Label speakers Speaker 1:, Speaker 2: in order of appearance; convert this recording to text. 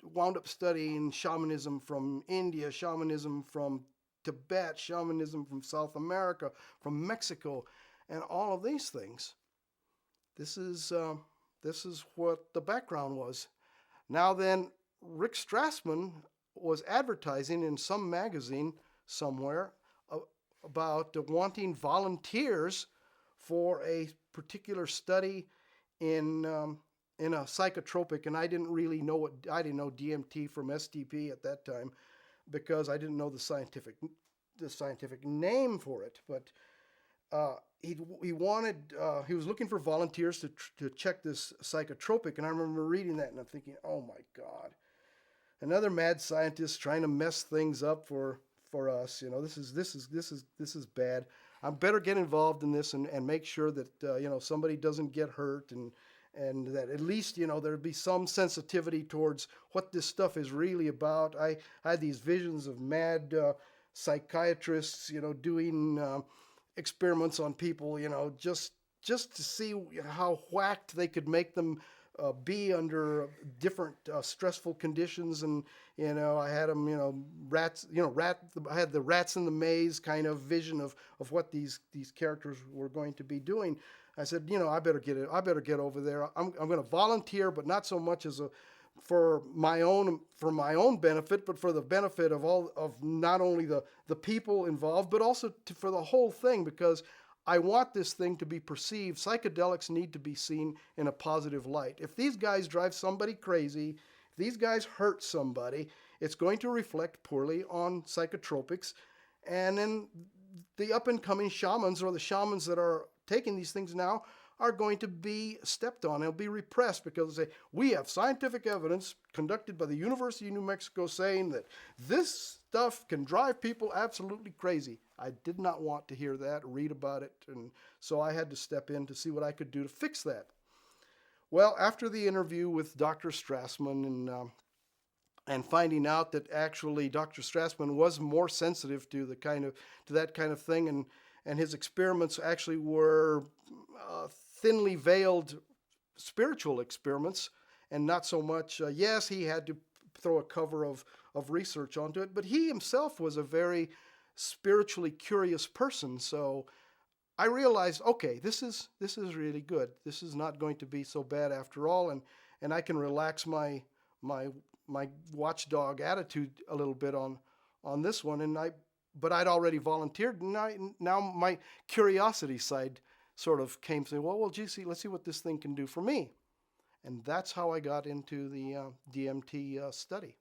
Speaker 1: wound up studying shamanism from India, shamanism from Tibet, shamanism from South America, from Mexico, and all of these things. This is what the background was. Now then, Rick Strassman was advertising in some magazine somewhere about wanting volunteers for a particular study in in a psychotropic, and I didn't really know I didn't know DMT from STP at that time because I didn't know the scientific name for it. But he was looking for volunteers to check this psychotropic, and I remember reading that and I'm thinking, oh my God, another mad scientist trying to mess things up for us. This is bad. I better get involved in this and make sure that somebody doesn't get hurt, and that at least there'd be some sensitivity towards what this stuff is really about. I had these visions of mad psychiatrists doing experiments on people, just to see how whacked they could make them be under different stressful conditions. And I had them, I had the rats in the maze kind of vision of what these characters were going to be doing. I said, I better get over there. I'm going to volunteer, but not so much as for my own benefit, but for the benefit of not only the people involved, but also for the whole thing, because I want this thing to be perceived. Psychedelics need to be seen in a positive light. If these guys drive somebody crazy, if these guys hurt somebody, it's going to reflect poorly on psychotropics. And then the up-and-coming shamans, or the shamans that are taking these things now, are going to be stepped on. They'll be repressed because they say, we have scientific evidence conducted by the University of New Mexico saying that this stuff can drive people absolutely crazy. I did not want to hear that, read about it, and so I had to step in to see what I could do to fix that. Well, after the interview with Dr. Strassman and finding out that actually Dr. Strassman was more sensitive to that kind of thing, and his experiments actually were thinly veiled spiritual experiments, and not so much. Yes, he had to throw a cover of research onto it, but he himself was a very spiritually curious person. So I realized, okay, this is really good. This is not going to be so bad after all, and I can relax my watchdog attitude a little bit on this one. But I'd already volunteered, and now my curiosity side sort of came to, well, gee, let's see what this thing can do for me. And that's how I got into the DMT study.